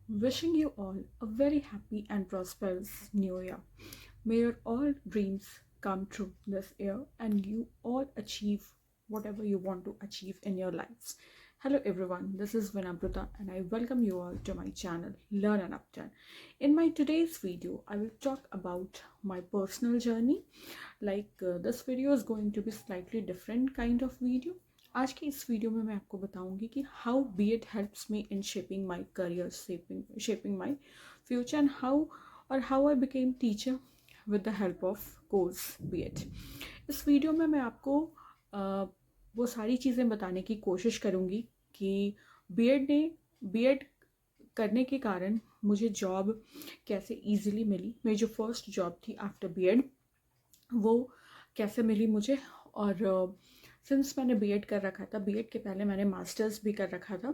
Wishing you all a very happy and prosperous new year. May your all dreams come true this year and you all achieve whatever you want to achieve in your lives. Hello everyone, this is Vinamrita and I welcome you all to my channel Learn and Upturn. In my today's video, I will talk about my personal journey. This video is going to be slightly different kind of video. आज की इस video में मैं आपको बताऊंगी कि how B Ed helps me in shaping my career, shaping my future and how I became teacher with the help of course B Ed. इस video में मैं आपको वो सारी चीज़ें बताने की कोशिश करूँगी कि बी एड करने के कारण मुझे जॉब कैसे ईजिली मिली। मेरी जो फर्स्ट जॉब थी आफ्टर बी एड वो कैसे मिली मुझे, और सिंस मैंने बीएड कर रखा था, बीएड के पहले मैंने मास्टर्स भी कर रखा था,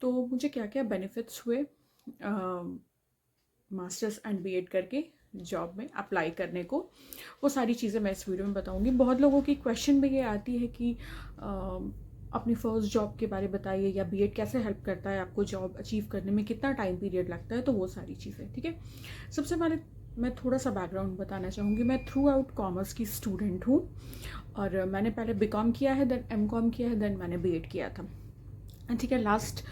तो मुझे क्या क्या बेनिफिट्स हुए मास्टर्स एंड बीएड करके जॉब में अप्लाई करने को, वो सारी चीज़ें मैं इस वीडियो में बताऊंगी। बहुत लोगों की क्वेश्चन भी ये आती है कि अपनी फर्स्ट जॉब के बारे बताइए, या बीएड कैसे हेल्प करता है आपको जॉब अचीव करने में, कितना टाइम पीरियड लगता है, तो वो सारी चीज़ें। ठीक है, सबसे पहले मैं थोड़ा सा बैकग्राउंड बताना चाहूँगी। मैं थ्रू आउट कॉमर्स की स्टूडेंट हूँ और मैंने पहले बीकॉम किया है, देन एमकॉम किया है, देन मैंने बीएड किया था। ठीक है, लास्ट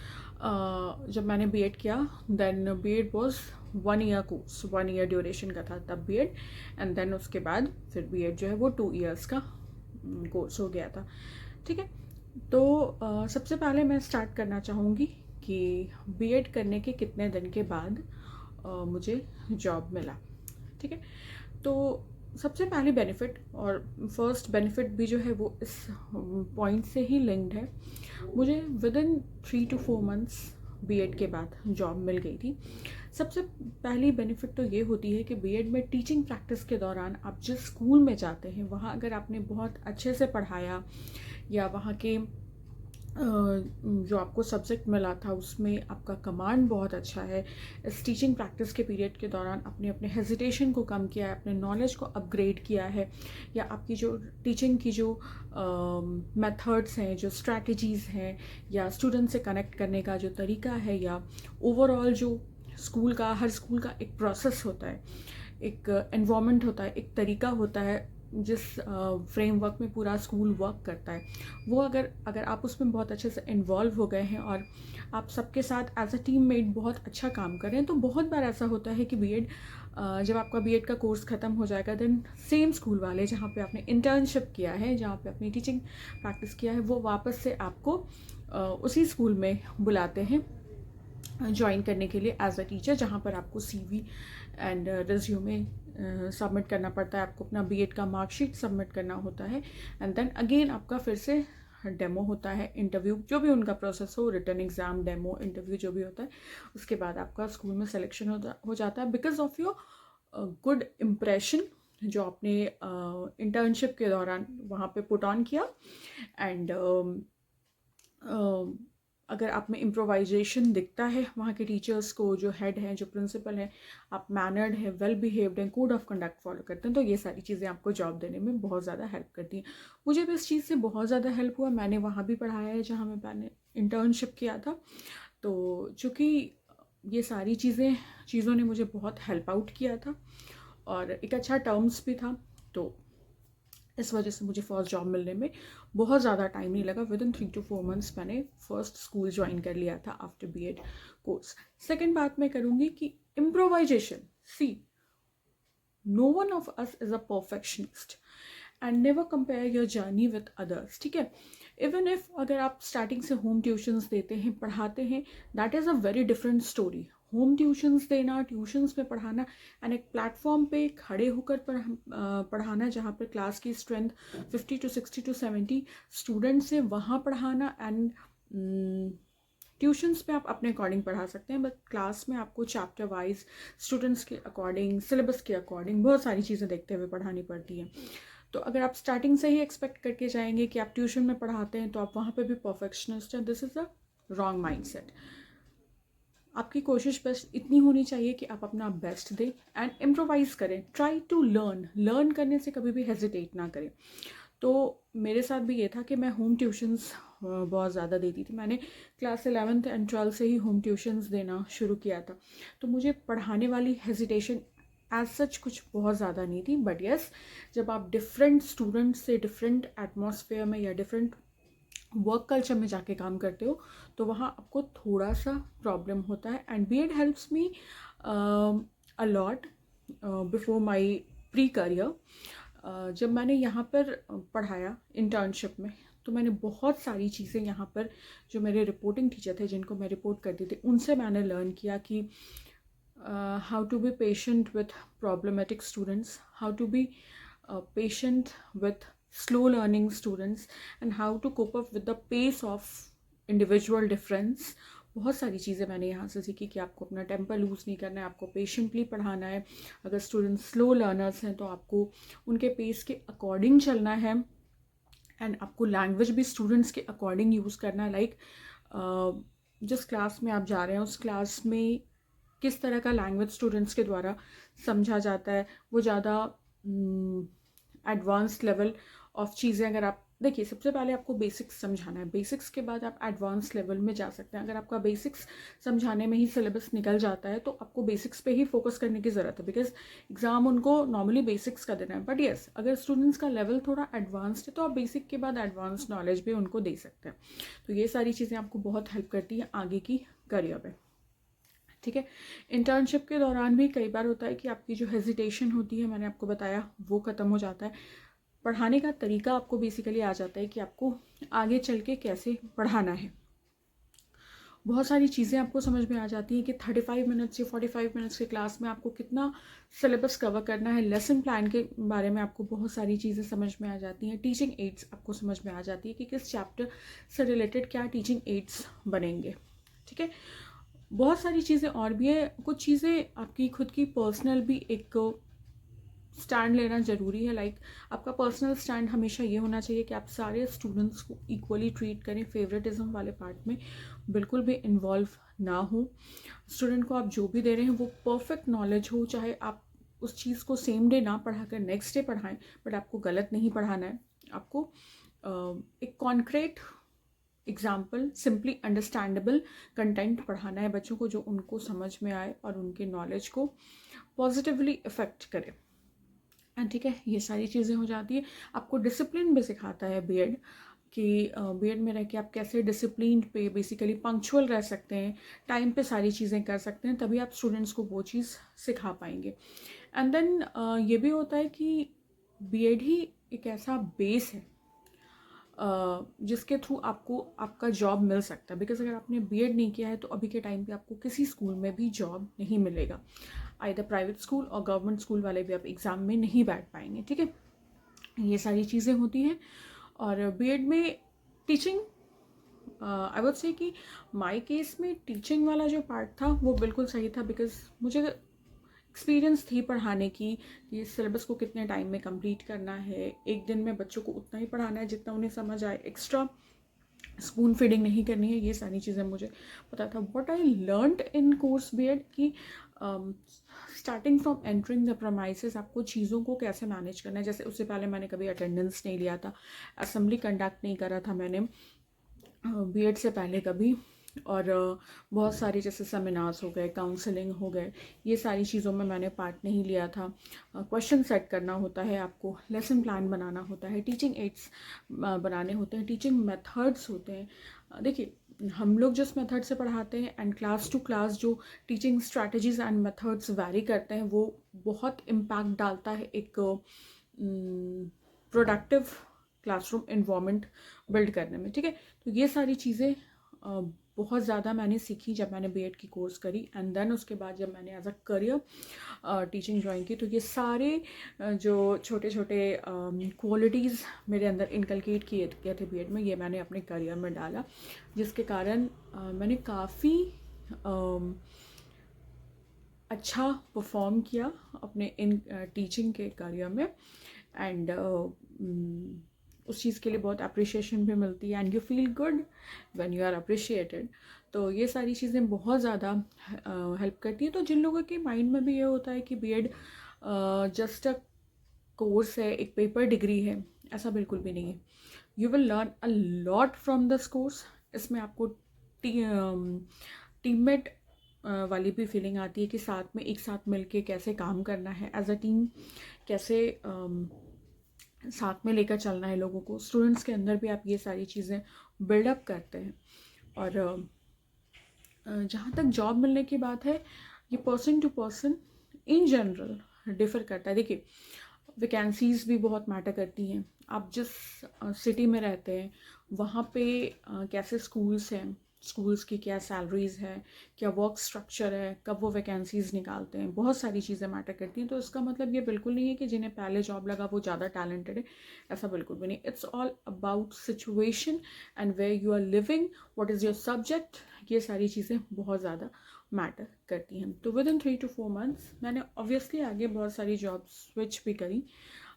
जब मैंने बीएड किया then B Ed was 1 year course, 1 year duration का था तब बीएड, एंड देन उसके बाद फिर बीएड जो है वो 2 ईयर्स का कोर्स हो गया था। ठीक है, तो सबसे पहले मैं स्टार्ट करना चाहूँगी कि बीएड करने के कितने दिन के बाद मुझे जॉब मिला। ठीक है, तो सबसे पहले बेनिफिट, और फर्स्ट बेनिफिट भी जो है वो इस पॉइंट से ही लिंक्ड है, मुझे within 3 to 4 months B Ed के बाद जॉब मिल गई थी। सबसे पहली बेनिफिट तो ये होती है कि बीएड में टीचिंग प्रैक्टिस के दौरान आप जिस स्कूल में जाते हैं वहाँ अगर आपने बहुत अच्छे से पढ़ाया, या वहाँ के जो आपको सब्जेक्ट मिला था उसमें आपका कमांड बहुत अच्छा है, इस टीचिंग प्रैक्टिस के पीरियड के दौरान आपने अपने हेजिटेशन को कम किया है, अपने नॉलेज को अपग्रेड किया है, या आपकी जो टीचिंग की जो मेथड्स हैं, जो स्ट्रैटेजीज़ हैं, या स्टूडेंट से कनेक्ट करने का जो तरीका है, या ओवरऑल जो हर स्कूल का एक प्रोसेस होता है, एक एनवायरनमेंट होता है, एक तरीका होता है जिस फ्रेमवर्क में पूरा स्कूल वर्क करता है, वो अगर आप उसमें बहुत अच्छे से इन्वॉल्व हो गए हैं और आप सबके साथ एज अ टीम मेट बहुत अच्छा काम कर रहे हैं, तो बहुत बार ऐसा होता है कि बीएड जब आपका बीएड का कोर्स ख़त्म हो जाएगा देन सेम स्कूल वाले जहाँ पे आपने इंटर्नशिप किया है, जहाँ पे अपनी टीचिंग प्रैक्टिस किया है, वो वापस से आपको उसी स्कूल में बुलाते हैं ज्वाइन करने के लिए एज अ टीचर, जहाँ पर आपको सीवी एंड रिज्यूमे सबमिट करना पड़ता है, आपको अपना बीएड का मार्कशीट सबमिट करना होता है, एंड देन अगेन आपका फिर से डेमो होता है, इंटरव्यू, जो भी उनका प्रोसेस हो, रिटन एग्ज़ाम, डेमो, इंटरव्यू जो भी होता है, उसके बाद आपका स्कूल में सिलेक्शन हो जाता है because of your good impression जो आपने इंटर्नशिप के दौरान वहाँ पे पुट ऑन किया। एंड अगर आप में इम्प्रोवाइजेशन दिखता है वहाँ के टीचर्स को, जो हेड हैं, जो प्रिंसिपल हैं, आप मैनर्ड हैं, वेल बिहेव्ड हैं, कोड ऑफ कंडक्ट फॉलो करते हैं, तो ये सारी चीज़ें आपको जॉब देने में बहुत ज़्यादा हेल्प करती हैं। मुझे भी इस चीज़ से बहुत ज़्यादा हेल्प हुआ। मैंने वहाँ भी पढ़ाया है जहाँ मैंने इंटर्नशिप किया था, तो चूँकि ये सारी चीज़ों ने मुझे बहुत हेल्प आउट किया था और एक अच्छा टर्म्स भी था, तो इस वजह से मुझे फर्स्ट जॉब मिलने में बहुत ज़्यादा टाइम नहीं लगा। विद इन 3 to 4 मंथ्स मैंने फर्स्ट स्कूल ज्वाइन कर लिया था आफ्टर बीएड कोर्स। सेकेंड बात मैं करूँगी कि improvisation, see no one of us is a perfectionist and never compare your journey with others. ठीक है, इवन इफ अगर आप स्टार्टिंग से होम ट्यूशन्स देते हैं, पढ़ाते हैं, that is a very different story. Home tuitions देना, ट्यूशन्स में पढ़ाना, एंड एक प्लेटफॉर्म पे खड़े होकर पढ़ाना जहाँ पर क्लास की स्ट्रेंथ 50 to 60 to 70 स्टूडेंट्स है, वहाँ पढ़ाना, एंड ट्यूशन्स पे आप अपने अकॉर्डिंग पढ़ा सकते हैं, बट क्लास में आपको चैप्टर वाइज स्टूडेंट्स के अकॉर्डिंग, सिलेबस के अकॉर्डिंग बहुत सारी चीज़ें देखते हुए पढ़ानी पड़ती हैं। तो अगर आप स्टार्टिंग से ही एक्सपेक्ट करके जाएंगे कि आप ट्यूशन में पढ़ाते हैं तो आप वहाँ पे भी परफेक्शनिस्ट हैं, this is a wrong mindset. आपकी कोशिश बस इतनी होनी चाहिए कि आप अपना बेस्ट दें एंड इम्प्रोवाइज़ करें, ट्राई टू लर्न करने से कभी भी हेजिटेट ना करें। तो मेरे साथ भी ये था कि मैं होम ट्यूशन्स बहुत ज़्यादा देती थी। मैंने क्लास 11th एंड 12th से ही होम ट्यूशन्स देना शुरू किया था, तो मुझे पढ़ाने वाली हेजिटेशन एज सच कुछ बहुत ज़्यादा नहीं थी। बट यस, जब आप डिफरेंट स्टूडेंट्स से डिफरेंट एटमॉस्फेयर में या डिफरेंट वर्क कल्चर में जाके काम करते हो तो वहाँ आपको थोड़ा सा प्रॉब्लम होता है। And B Ed helps me a lot before my pre career. जब मैंने यहाँ पर पढ़ाया इंटर्नशिप में, तो मैंने बहुत सारी चीज़ें यहाँ पर जो मेरे रिपोर्टिंग टीचर थे जिनको मैं रिपोर्ट करती थी उनसे मैंने लर्न किया कि how to be patient with problematic students, how to be patient with slow learning students, and how to cope up with the pace of individual difference. बहुत सारी चीज़ें मैंने यहाँ से सीखी कि आपको अपना टेम्पर लूज़ नहीं करना है, आपको पेशेंटली पढ़ाना है। अगर स्टूडेंट्स स्लो लर्नर्स हैं तो आपको उनके पेस के अकॉर्डिंग चलना है, एंड आपको लैंग्वेज भी स्टूडेंट्स के अकॉर्डिंग यूज़ करना है। लाइक जिस क्लास में आप जा रहे हैं उस क्लास में किस तरह का लैंग्वेज स्टूडेंट्स के द्वारा समझा जाता है, वो ज़्यादा एडवांस लेवल ऑफ चीज़ें। अगर आप देखिए, सबसे पहले आपको बेसिक्स समझाना है, बेसिक्स के बाद आप एडवांस लेवल में जा सकते हैं। अगर आपका बेसिक्स समझाने में ही सिलेबस निकल जाता है तो आपको बेसिक्स पे ही फोकस करने की ज़रूरत है, बिकॉज एग्ज़ाम उनको नॉर्मली बेसिक्स का देना है। बट येस, अगर स्टूडेंट्स का लेवल थोड़ा एडवांस्ड है तो आप बेसिक के बाद एडवांस नॉलेज भी उनको दे सकते हैं। तो ये सारी चीज़ें आपको बहुत हेल्प करती हैं आगे की करियर में। ठीक है, इंटर्नशिप के दौरान भी कई बार होता है कि आपकी जो हेजिटेशन होती है, मैंने आपको बताया, वो ख़त्म हो जाता है। पढ़ाने का तरीका आपको बेसिकली आ जाता है कि आपको आगे चल के कैसे पढ़ाना है। बहुत सारी चीज़ें आपको समझ में आ जाती हैं कि 35 मिनट्स या 45 मिनट्स के क्लास में आपको कितना सिलेबस कवर करना है। लेसन प्लान के बारे में आपको बहुत सारी चीज़ें समझ में आ जाती हैं। टीचिंग एड्स आपको समझ में आ जाती है कि किस चैप्टर से रिलेटेड क्या टीचिंग एड्स बनेंगे। ठीक है, बहुत सारी चीज़ें और भी है। कुछ चीज़ें आपकी खुद की पर्सनल भी एक स्टैंड लेना ज़रूरी है। लाइक आपका पर्सनल स्टैंड हमेशा ये होना चाहिए कि आप सारे स्टूडेंट्स को इक्वली ट्रीट करें। फेवरेटिज्म वाले पार्ट में बिल्कुल भी इन्वॉल्व ना हो। स्टूडेंट को आप जो भी दे रहे हैं वो परफेक्ट नॉलेज हो, चाहे आप उस चीज़ को सेम डे ना पढ़ा कर नेक्स्ट डे पढ़ाएं, बट आपको गलत नहीं पढ़ाना है। आपको एक concrete example, simply understandable content पढ़ाना है बच्चों को, जो उनको समझ में आए और उनके नॉलेज को पॉजिटिवली इफ़ेक्ट करे। ठीक है, ये सारी चीज़ें हो जाती है। आपको डिसिप्लिन भी सिखाता है बीएड, कि बीएड में रह के आप कैसे डिसिप्लिन पे, बेसिकली पंक्चुअल रह सकते हैं, टाइम पे सारी चीज़ें कर सकते हैं, तभी आप स्टूडेंट्स को वो चीज़ सिखा पाएंगे। एंड देन ये भी होता है कि बीएड ही एक ऐसा बेस है जिसके थ्रू आपको आपका जॉब मिल सकता है। बिकॉज अगर आपने बीएड नहीं किया है तो अभी के टाइम पे आपको किसी स्कूल में भी जॉब नहीं मिलेगा। आइदर प्राइवेट स्कूल और गवर्नमेंट स्कूल वाले भी आप एग्ज़ाम में नहीं बैठ पाएंगे। ठीक है, ये सारी चीज़ें होती हैं। और बीएड में टीचिंग, आई वुड से कि माय केस में टीचिंग वाला जो पार्ट था वो बिल्कुल सही था, बिकॉज मुझे एक्सपीरियंस थी पढ़ाने की कि सिलेबस को कितने टाइम में कंप्लीट करना है। एक दिन में बच्चों को उतना ही पढ़ाना है जितना उन्हें समझ आए, एक्स्ट्रा स्पून फीडिंग नहीं करनी है। ये सारी चीज़ें मुझे पता था। What I learned in course BEd कि starting from entering the premises आपको चीज़ों को कैसे मैनेज करना है। जैसे उससे पहले मैंने कभी अटेंडेंस नहीं लिया था, असेंबली कंडक्ट नहीं करा था मैंने बीएड से पहले कभी, और बहुत सारी जैसे सेमिनार्स हो गए, काउंसलिंग हो गए, ये सारी चीज़ों में मैंने पार्ट नहीं लिया था। क्वेश्चन सेट करना होता है आपको, लेसन प्लान बनाना होता है, टीचिंग एड्स बनाने होते हैं, टीचिंग मेथड्स होते हैं। देखिए, हम लोग जिस मेथड से पढ़ाते हैं एंड क्लास टू क्लास जो teaching strategies and methods vary करते हैं, वो बहुत इम्पैक्ट डालता है एक प्रोडक्टिव क्लासरूम इन्वायरमेंट बिल्ड करने में। ठीक है, तो ये सारी चीज़ें बहुत ज़्यादा मैंने सीखी जब मैंने बीएड की कोर्स करी। एंड देन उसके बाद जब मैंने as a career teaching join की, तो ये सारे जो छोटे छोटे क्वालिटीज़ मेरे अंदर इनकलकेट किए गए थे बीएड में, ये मैंने अपने करियर में डाला, जिसके कारण मैंने काफ़ी अच्छा परफॉर्म किया अपने इन टीचिंग के करियर में। एंड उस चीज़ के लिए बहुत अप्रिशिएशन भी मिलती है, and you feel good when you are appreciated. तो ये सारी चीज़ें बहुत ज़्यादा हेल्प करती है। तो जिन लोगों के माइंड में भी ये होता है कि बीएड जस्ट अ कोर्स है, एक पेपर डिग्री है, ऐसा बिल्कुल भी नहीं है। You will learn a lot from this course. इसमें आपको टीममेट वाली भी फीलिंग आती है कि साथ में एक साथ मिलके कैसे काम करना है एज अ टीम, कैसे साथ में लेकर चलना है लोगों को. स्टूडेंट्स के अंदर भी आप ये सारी चीज़ें बिल्डअप करते हैं. और जहाँ तक जॉब मिलने की बात है, ये person to person in general differ करता है. देखिए, वैकेंसीज़ भी बहुत मैटर करती हैं. आप जिस सिटी में रहते हैं वहाँ पे कैसे स्कूल्स हैं, स्कूल्स की क्या सैलरीज़ है, क्या वर्क स्ट्रक्चर है, कब वो वैकेंसीज़ निकालते हैं, बहुत सारी चीज़ें मैटर करती हैं. तो इसका मतलब ये बिल्कुल नहीं है कि जिन्हें पहले जॉब लगा वो ज़्यादा टैलेंटेड है, ऐसा बिल्कुल भी नहीं. It's all about situation and where you are living, what is your subject. ये सारी चीज़ें बहुत ज़्यादा मैटर करती हैं. तो विद इन 3 to 4 months मैंने ऑब्वियसली आगे बहुत सारी जॉब स्विच भी करी.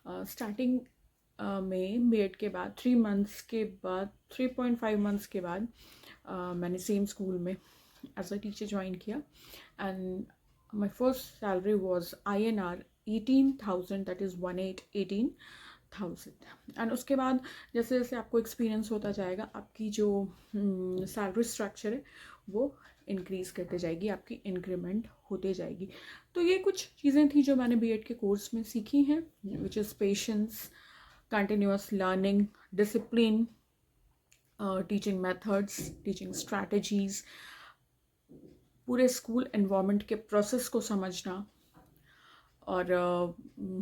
स्टार्टिंग में बीएड के बाद 3 months के बाद 3.5 months के बाद मैंने सेम स्कूल में एज अ टीचर ज्वाइन किया. And my first salary was INR 18,000, that is 18,000. And उसके बाद जैसे जैसे आपको एक्सपीरियंस होता जाएगा, आपकी जो सैलरी स्ट्रक्चर है वो इंक्रीज़ करते जाएगी, आपकी इंक्रीमेंट होते जाएगी. तो ये कुछ चीज़ें थी जो मैंने बीएड के कोर्स में सीखी हैं, which is patience, continuous learning, discipline, teaching methods, teaching strategies, पूरे स्कूल एनवायरनमेंट के प्रोसेस को समझना, और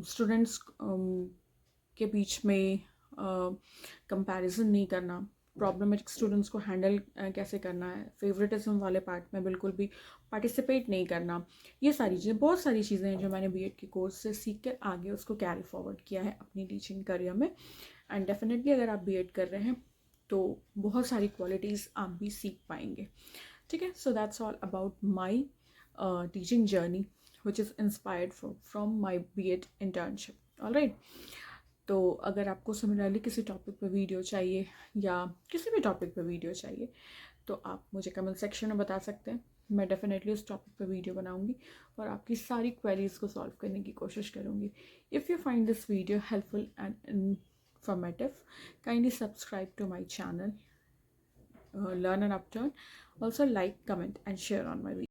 स्टूडेंट्स के बीच में कंपैरिजन नहीं करना, प्रॉब्लमेटिक स्टूडेंट्स को हैंडल कैसे करना है, फेवरेटिज्म वाले पार्ट में बिल्कुल भी पार्टिसिपेट नहीं करना. ये सारी चीज़ें, बहुत सारी चीज़ें हैं जो मैंने बीएड के कोर्स से सीख कर आगे उसको कैरी फॉरवर्ड किया है अपनी टीचिंग करियर में. एंड डेफिनेटली अगर आप बीएड कर रहे हैं तो बहुत सारी क्वालिटीज़ आप भी सीख पाएंगे. ठीक है. So that's all about my teaching journey which is inspired from my B Ed internship. Alright. तो अगर आपको सिमिलरली किसी टॉपिक पे वीडियो चाहिए या किसी भी टॉपिक पे वीडियो चाहिए तो आप मुझे कमेंट सेक्शन में बता सकते हैं. मैं डेफिनेटली उस टॉपिक पे वीडियो बनाऊंगी और आपकी सारी क्वेरीज को सॉल्व करने की कोशिश करूंगी. If you find this video helpful and informative, kindly subscribe to my channel, Learn and Upturn. Also like, comment and share on my video.